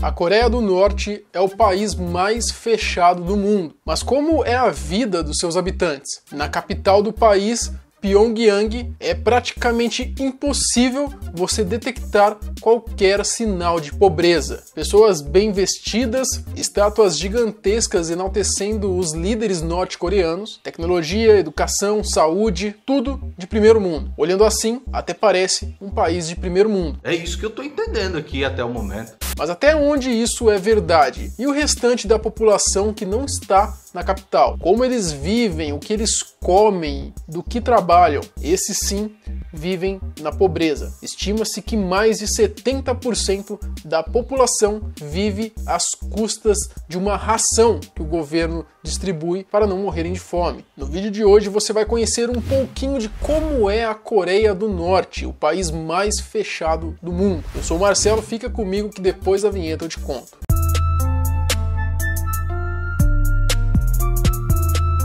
A Coreia do Norte é o país mais fechado do mundo. Mas como é a vida dos seus habitantes? Na capital do país, Pyongyang, é praticamente impossível você detectar qualquer sinal de pobreza. Pessoas bem vestidas, estátuas gigantescas enaltecendo os líderes norte-coreanos, tecnologia, educação, saúde, tudo de primeiro mundo. Olhando assim, até parece um país de primeiro mundo. É isso que eu tô entendendo aqui até o momento. Mas até onde isso é verdade? E o restante da população que não está na capital? Como eles vivem, o que eles comem, do que trabalham? Esses sim vivem na pobreza. Estima-se que mais de 70% da população vive às custas de uma ração que o governo distribui para não morrerem de fome. No vídeo de hoje você vai conhecer um pouquinho de como é a Coreia do Norte, o país mais fechado do mundo. Eu sou o Marcelo, fica comigo que depois da vinheta eu te conto.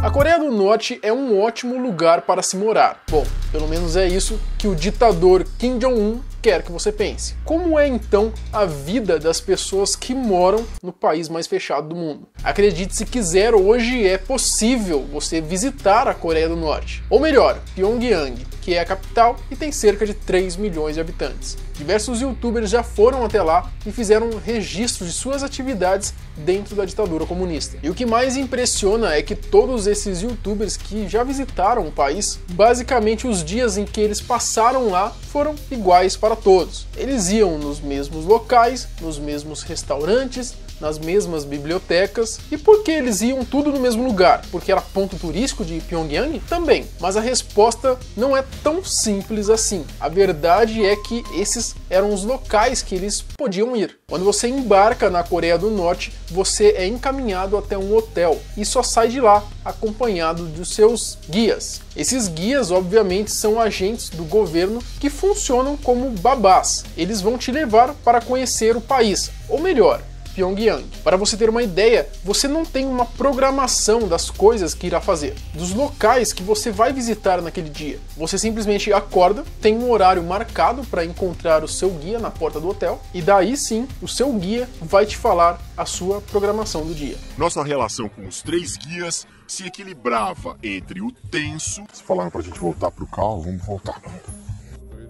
A Coreia do Norte é um ótimo lugar para se morar. Bom, pelo menos é isso que o ditador Kim Jong-un quer que você pense. Como é então a vida das pessoas que moram no país mais fechado do mundo? Acredite se quiser, hoje é possível você visitar a Coreia do Norte. Ou melhor, Pyongyang, que é a capital e tem cerca de 3 milhões de habitantes. Diversos youtubers já foram até lá e fizeram registros de suas atividades dentro da ditadura comunista. E o que mais impressiona é que todos esses youtubers que já visitaram o país, basicamente os dias em que eles passaram lá foram iguais para todos. Eles iam nos mesmos locais, nos mesmos restaurantes, nas mesmas bibliotecas. E por que eles iam tudo no mesmo lugar? Porque era ponto turístico de Pyongyang? Também. Mas a resposta não é tão simples assim. A verdade é que esses eram os locais que eles podiam ir. Quando você embarca na Coreia do Norte, você é encaminhado até um hotel e só sai de lá acompanhado dos seus guias. Esses guias, obviamente, são agentes do governo que funcionam como babás. Eles vão te levar para conhecer o país, ou melhor, Pyongyang. Para você ter uma ideia, você não tem uma programação das coisas que irá fazer, dos locais que você vai visitar naquele dia. Você simplesmente acorda, tem um horário marcado para encontrar o seu guia na porta do hotel, e daí sim, o seu guia vai te falar a sua programação do dia. Nossa relação com os 3 guias se equilibrava entre o tenso... Se falaram pra gente voltar pro carro, vamos voltar.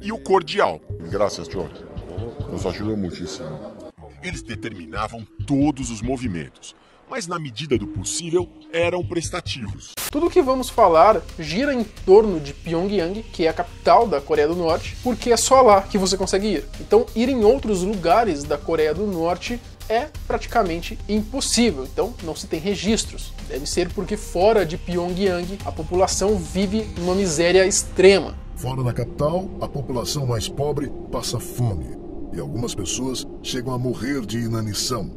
E o cordial. Graças, George. Nos ajuda muitíssimo. Eles determinavam todos os movimentos, mas na medida do possível eram prestativos. Tudo o que vamos falar gira em torno de Pyongyang, que é a capital da Coreia do Norte, porque é só lá que você consegue ir. Então ir em outros lugares da Coreia do Norte é praticamente impossível, então não se tem registros. Deve ser porque fora de Pyongyang a população vive numa miséria extrema. Fora da capital, a população mais pobre passa fome. E algumas pessoas chegam a morrer de inanição,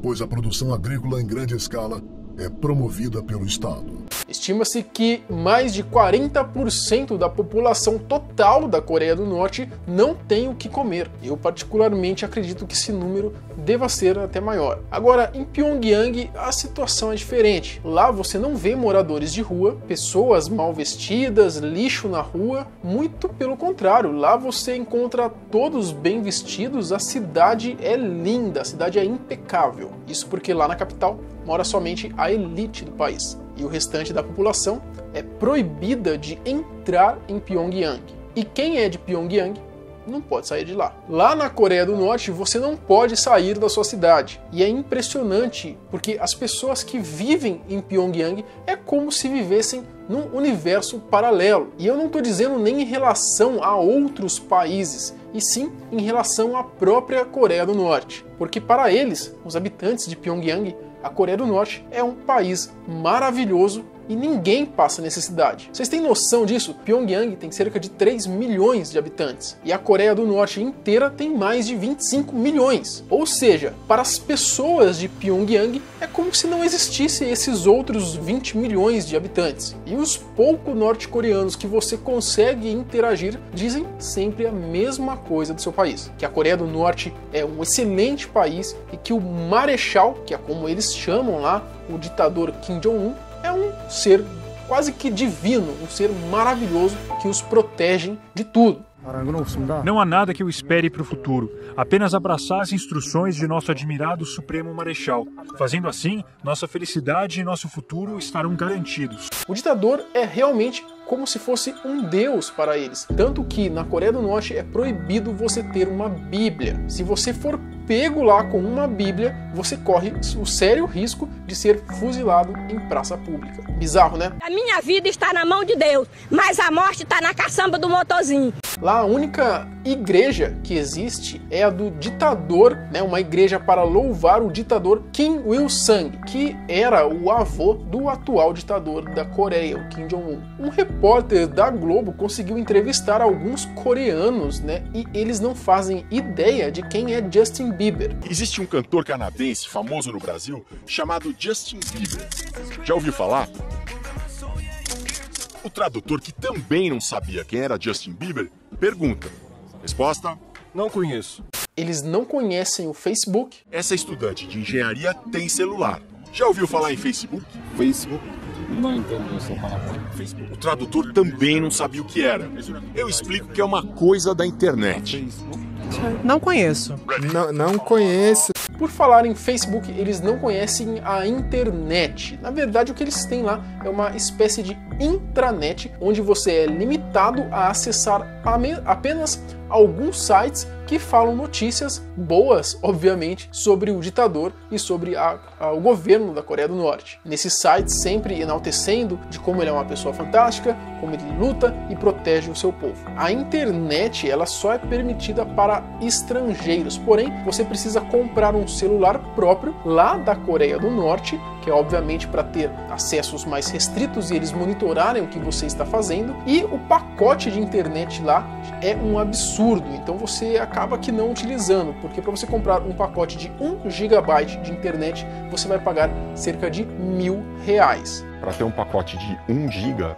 pois a produção agrícola em grande escala é promovida pelo Estado. Estima-se que mais de 40% da população total da Coreia do Norte não tem o que comer. Eu particularmente acredito que esse número deva ser até maior. Agora, em Pyongyang a situação é diferente. Lá você não vê moradores de rua, pessoas mal vestidas, lixo na rua. Muito pelo contrário, lá você encontra todos bem vestidos, a cidade é linda, a cidade é impecável. Isso porque lá na capital mora somente a elite do país. E o restante da população é proibida de entrar em Pyongyang. E quem é de Pyongyang não pode sair de lá. Lá na Coreia do Norte você não pode sair da sua cidade. E é impressionante porque as pessoas que vivem em Pyongyang é como se vivessem num universo paralelo. E eu não estou dizendo nem em relação a outros países, e sim em relação à própria Coreia do Norte. Porque para eles, os habitantes de Pyongyang, a Coreia do Norte é um país maravilhoso e ninguém passa necessidade. Vocês têm noção disso? Pyongyang tem cerca de 3 milhões de habitantes e a Coreia do Norte inteira tem mais de 25 milhões. Ou seja, para as pessoas de Pyongyang é como se não existissem esses outros 20 milhões de habitantes. E os poucos norte-coreanos que você consegue interagir dizem sempre a mesma coisa do seu país, que a Coreia do Norte é um excelente país e que o Marechal, que é como eles chamam lá, o ditador Kim Jong-un, é um ser quase que divino, um ser maravilhoso que os protege de tudo. Não há nada que eu espere para o futuro, apenas abraçar as instruções de nosso admirado Supremo Marechal. Fazendo assim, nossa felicidade e nosso futuro estarão garantidos. O ditador é realmente como se fosse um deus para eles, tanto que na Coreia do Norte é proibido você ter uma Bíblia. Se você for pego lá com uma Bíblia, você corre o sério risco de ser fuzilado em praça pública. Bizarro, né? A minha vida está na mão de Deus, mas a morte está na caçamba do motorzinho. Lá a única igreja que existe é a do ditador, né? Uma igreja para louvar o ditador Kim Il-sung, que era o avô do atual ditador da Coreia, o Kim Jong-un. Um repórter da Globo conseguiu entrevistar alguns coreanos, né? E eles não fazem ideia de quem é Justin Bieber. Existe um cantor canadense famoso no Brasil chamado Justin Bieber. Já ouviu falar? O tradutor, que também não sabia quem era Justin Bieber, pergunta. Resposta? Não conheço. Eles não conhecem o Facebook. Essa estudante de engenharia tem celular. Já ouviu falar em Facebook? Facebook. Não entendo essa palavra. O tradutor também não sabia o que era. Eu explico que é uma coisa da internet. Não conheço. Não conheço. Por falar em Facebook, eles não conhecem a internet. Na verdade, o que eles têm lá é uma espécie de intranet, onde você é limitado a acessar apenas alguns sites que falam notícias boas, obviamente, sobre o ditador e sobre o governo da Coreia do Norte. Nesses sites, sempre enaltecendo de como ele é uma pessoa fantástica, como ele luta e protege o seu povo. A internet, ela só é permitida para estrangeiros, porém, você precisa comprar um celular próprio lá da Coreia do Norte, que é obviamente para ter acessos mais restritos e eles monitorarem o que você está fazendo, e o pacote de internet lá é um absurdo, então você acaba que não utilizando, porque para você comprar um pacote de 1 GB de internet, você vai pagar cerca de R$1.000. Para ter um pacote de 1 GB,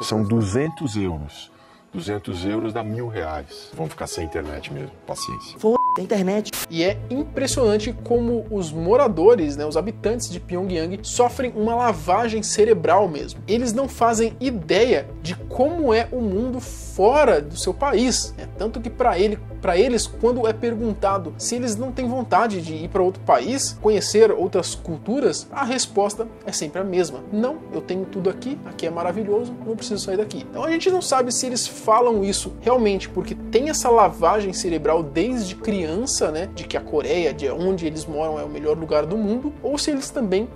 são 200 euros. 200 euros dá R$1.000. Vamos ficar sem internet mesmo, paciência. Internet. E é impressionante como os moradores, né, os habitantes de Pyongyang, sofrem uma lavagem cerebral mesmo. Eles não fazem ideia de como é o mundo fora do seu país. Tanto que para eles, quando é perguntado se eles não têm vontade de ir para outro país, conhecer outras culturas, a resposta é sempre a mesma. Não, eu tenho tudo aqui, aqui é maravilhoso, não preciso sair daqui. Então a gente não sabe se eles falam isso realmente porque tem essa lavagem cerebral desde criança, né, de que a Coreia, de onde eles moram, é o melhor lugar do mundo, ou se eles também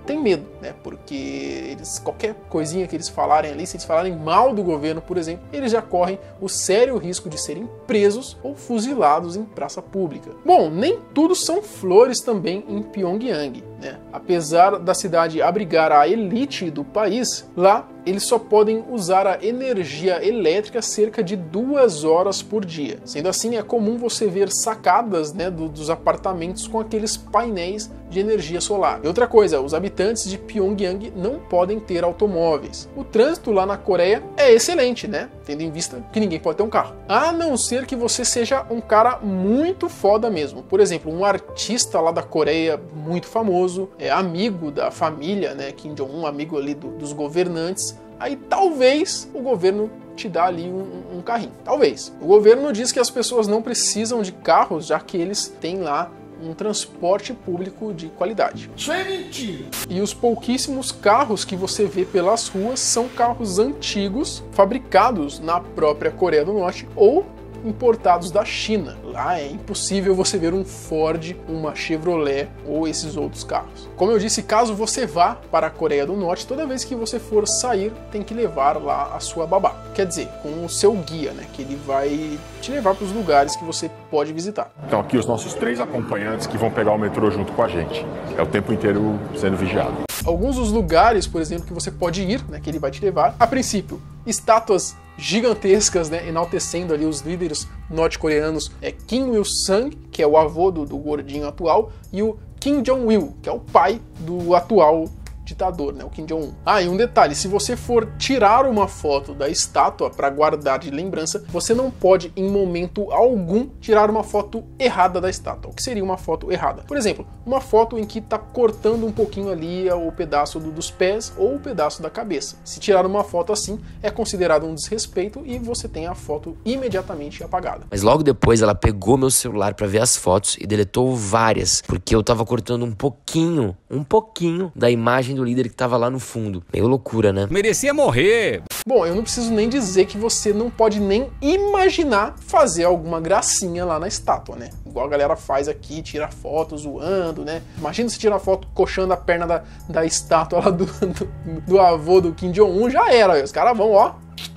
têm medo, né, porque qualquer coisinha que eles falarem ali, se eles falarem mal do governo, por exemplo, eles já correm o sério risco de serem presos ou fuzilados em praça pública. Bom, nem tudo são flores também em Pyongyang, né? Apesar da cidade abrigar a elite do país, lá eles só podem usar a energia elétrica cerca de 2 horas por dia. Sendo assim, é comum você ver sacadas, né, dos apartamentos com aqueles painéis de energia solar. E outra coisa, os habitantes de Pyongyang não podem ter automóveis. O trânsito lá na Coreia é excelente, né? Tendo em vista que ninguém pode ter um carro. A não ser que você seja um cara muito foda mesmo. Por exemplo, um artista lá da Coreia muito famoso, amigo da família, né, Kim Jong-un, amigo ali dos governantes. Aí talvez o governo te dá ali um carrinho. Talvez. O governo diz que as pessoas não precisam de carros, já que eles têm lá um transporte público de qualidade. Isso é mentira! E os pouquíssimos carros que você vê pelas ruas são carros antigos, fabricados na própria Coreia do Norte ou importados da China. Lá é impossível você ver um Ford, uma Chevrolet ou esses outros carros. Como eu disse, caso você vá para a Coreia do Norte, toda vez que você for sair, tem que levar lá a sua babá. Quer dizer, com o seu guia, né? Que ele vai te levar para os lugares que você pode visitar. Então aqui os nossos 3 acompanhantes que vão pegar o metrô junto com a gente. É o tempo inteiro sendo vigiado. Alguns dos lugares, por exemplo, que você pode ir, né, que ele vai te levar, a princípio, estátuas gigantescas, né, enaltecendo ali os líderes norte-coreanos, Kim Il-sung, que é o avô do gordinho atual, e o Kim Jong-il, que é o pai do atual ditador, né, o Kim Jong-un. Ah, e um detalhe, se você for tirar uma foto da estátua para guardar de lembrança, você não pode em momento algum tirar uma foto errada da estátua. O que seria uma foto errada? Por exemplo, uma foto em que está cortando um pouquinho ali o pedaço dos pés ou o pedaço da cabeça. Se tirar uma foto assim, é considerado um desrespeito e você tem a foto imediatamente apagada. Mas logo depois ela pegou meu celular para ver as fotos e deletou várias, porque eu tava cortando um pouquinho da imagem do líder que tava lá no fundo. Meio loucura, né? Merecia morrer! Bom, eu não preciso nem dizer que você não pode nem imaginar fazer alguma gracinha lá na estátua, né? Igual a galera faz aqui, tira foto zoando, né? Imagina se tirar foto coxando a perna da estátua lá do avô do Kim Jong-un, já era. Os caras vão, ó...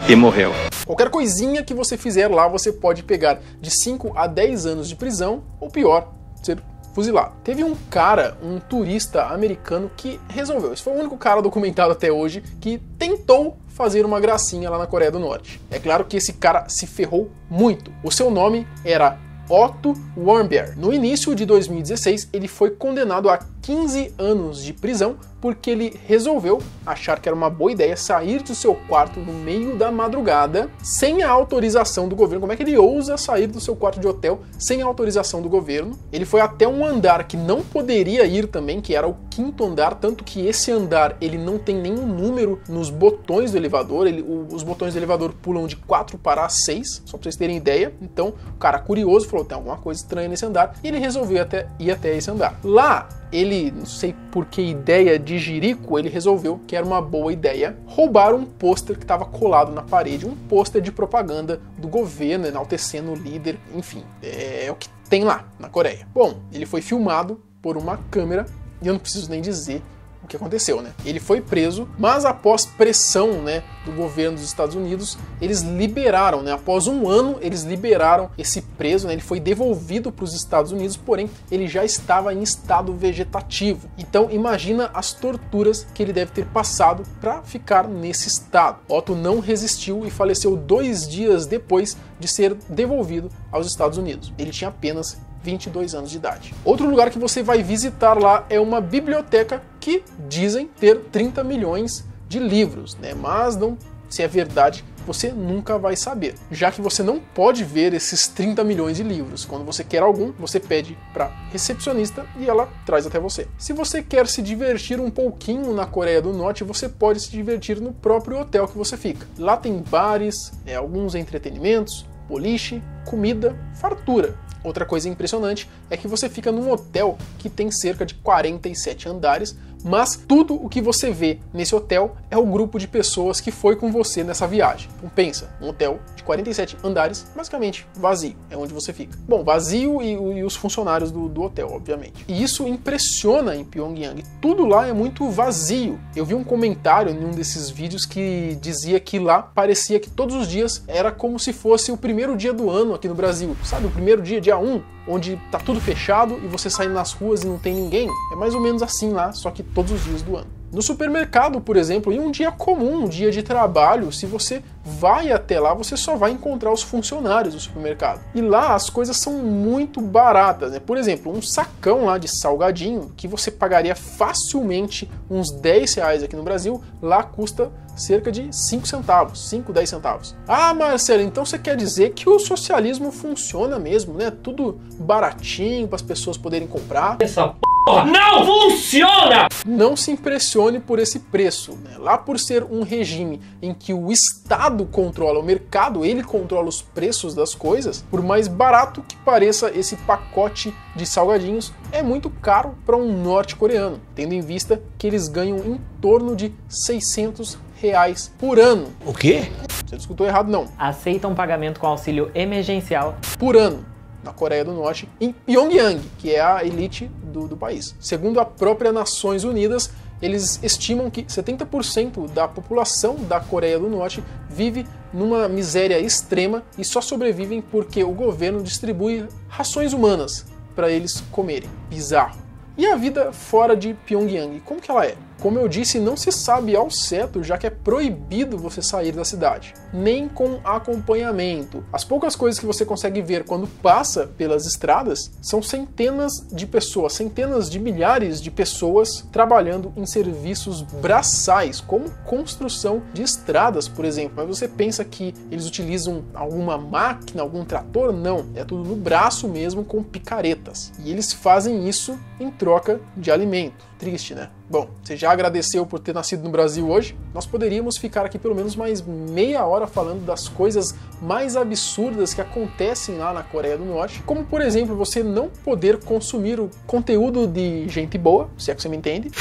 E morreu. Qualquer coisinha que você fizer lá, você pode pegar de 5 a 10 anos de prisão, ou pior, ser fuzilado. Teve um cara, um turista americano, que resolveu. Esse foi o único cara documentado até hoje que tentou fazer uma gracinha lá na Coreia do Norte. É claro que esse cara se ferrou muito. O seu nome era Otto Warmbier. No início de 2016, ele foi condenado a 15 anos de prisão porque ele resolveu achar que era uma boa ideia sair do seu quarto no meio da madrugada sem a autorização do governo. Como é que ele ousa sair do seu quarto de hotel sem a autorização do governo? Ele foi até um andar que não poderia ir também, que era o 5º andar, tanto que esse andar ele não tem nenhum número nos botões do elevador. Os botões do elevador pulam de 4 para 6, só para vocês terem ideia. Então o cara curioso falou, tem alguma coisa estranha nesse andar, e ele resolveu ir até esse andar. Lá ele, não sei por que ideia de jirico, ele resolveu que era uma boa ideia roubar um pôster que estava colado na parede, um pôster de propaganda do governo, enaltecendo o líder, enfim, é o que tem lá na Coreia. Bom, ele foi filmado por uma câmera e eu não preciso nem dizer o que aconteceu, né? Ele foi preso, mas após pressão, né, do governo dos Estados Unidos, eles liberaram, né? Após um ano, eles liberaram esse preso, né? Ele foi devolvido para os Estados Unidos, porém, ele já estava em estado vegetativo. Então, imagina as torturas que ele deve ter passado para ficar nesse estado. Otto não resistiu e faleceu 2 dias depois de ser devolvido aos Estados Unidos. Ele tinha apenas 22 anos de idade. Outro lugar que você vai visitar lá é uma biblioteca que dizem ter 30 milhões de livros, né? Mas não, se é verdade, você nunca vai saber, já que você não pode ver esses 30 milhões de livros. Quando você quer algum, você pede para recepcionista e ela traz até você. Se você quer se divertir um pouquinho na Coreia do Norte, você pode se divertir no próprio hotel que você fica. Lá tem bares, alguns entretenimentos, boliche, comida, fartura. Outra coisa impressionante é que você fica num hotel que tem cerca de 47 andares, mas tudo o que você vê nesse hotel é o grupo de pessoas que foi com você nessa viagem. Então pensa, um hotel de 47 andares, basicamente vazio, é onde você fica. Bom, vazio e os funcionários do hotel, obviamente. E isso impressiona em Pyongyang, tudo lá é muito vazio. Eu vi um comentário em um desses vídeos que dizia que lá parecia que todos os dias era como se fosse o primeiro dia do ano aqui no Brasil. Sabe, o primeiro dia 1, onde tá tudo fechado e você sai nas ruas e não tem ninguém. É mais ou menos assim lá, só que todos os dias do ano. No supermercado, por exemplo, em um dia comum, um dia de trabalho, se você vai até lá, você só vai encontrar os funcionários do supermercado. E lá as coisas são muito baratas, né? Por exemplo, um sacão lá de salgadinho, que você pagaria facilmente uns 10 reais aqui no Brasil, lá custa cerca de 5 centavos, 5, 10 centavos. Ah, Marcelo, então você quer dizer que o socialismo funciona mesmo, né? Tudo baratinho para as pessoas poderem comprar. Essa não funciona! Não se impressione por esse preço, né? Lá por ser um regime em que o Estado controla o mercado, ele controla os preços das coisas, por mais barato que pareça esse pacote de salgadinhos, é muito caro para um norte-coreano, tendo em vista que eles ganham em torno de 600 reais por ano. O quê? Você não escutou errado, não. Aceitam pagamento com auxílio emergencial por ano na Coreia do Norte, em Pyongyang, que é a elite do país. Segundo a própria Nações Unidas, eles estimam que 70% da população da Coreia do Norte vive numa miséria extrema e só sobrevivem porque o governo distribui rações humanas para eles comerem. Bizarro. E a vida fora de Pyongyang, como que ela é? Como eu disse, não se sabe ao certo, já que é proibido você sair da cidade, nem com acompanhamento. As poucas coisas que você consegue ver quando passa pelas estradas são centenas de pessoas, centenas de milhares de pessoas trabalhando em serviços braçais, como construção de estradas, por exemplo. Mas você pensa que eles utilizam alguma máquina, algum trator? Não, é tudo no braço mesmo, com picaretas. E eles fazem isso em troca de alimento. Triste, né? Bom, você já agradeceu por ter nascido no Brasil hoje? Nós poderíamos ficar aqui pelo menos mais meia hora falando das coisas mais absurdas que acontecem lá na Coreia do Norte, como por exemplo, você não poder consumir o conteúdo de gente boa, se é que você me entende,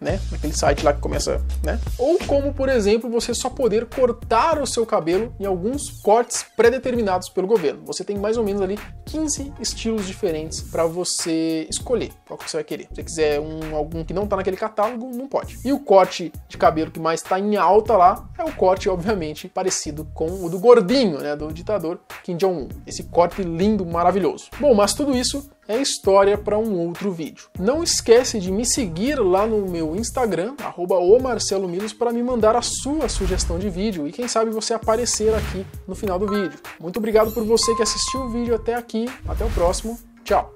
né? Naquele site lá que começa, né? Ou como, por exemplo, você só poder cortar o seu cabelo em alguns cortes pré-determinados pelo governo. Você tem mais ou menos ali 15 estilos diferentes para você escolher qual que você vai querer. Se você quiser algum que não tá naquele catálogo, não pode. E o corte de cabelo que mais tá em alta lá é o corte, obviamente, parecido com o do gordinho, né? Do ditador Kim Jong-un. Esse corte lindo, maravilhoso. Bom, mas tudo isso é história para um outro vídeo. Não esquece de me seguir lá no meu Instagram, @omarcelomilos, para me mandar a sua sugestão de vídeo e quem sabe você aparecer aqui no final do vídeo. Muito obrigado por você que assistiu o vídeo até aqui. Até o próximo. Tchau!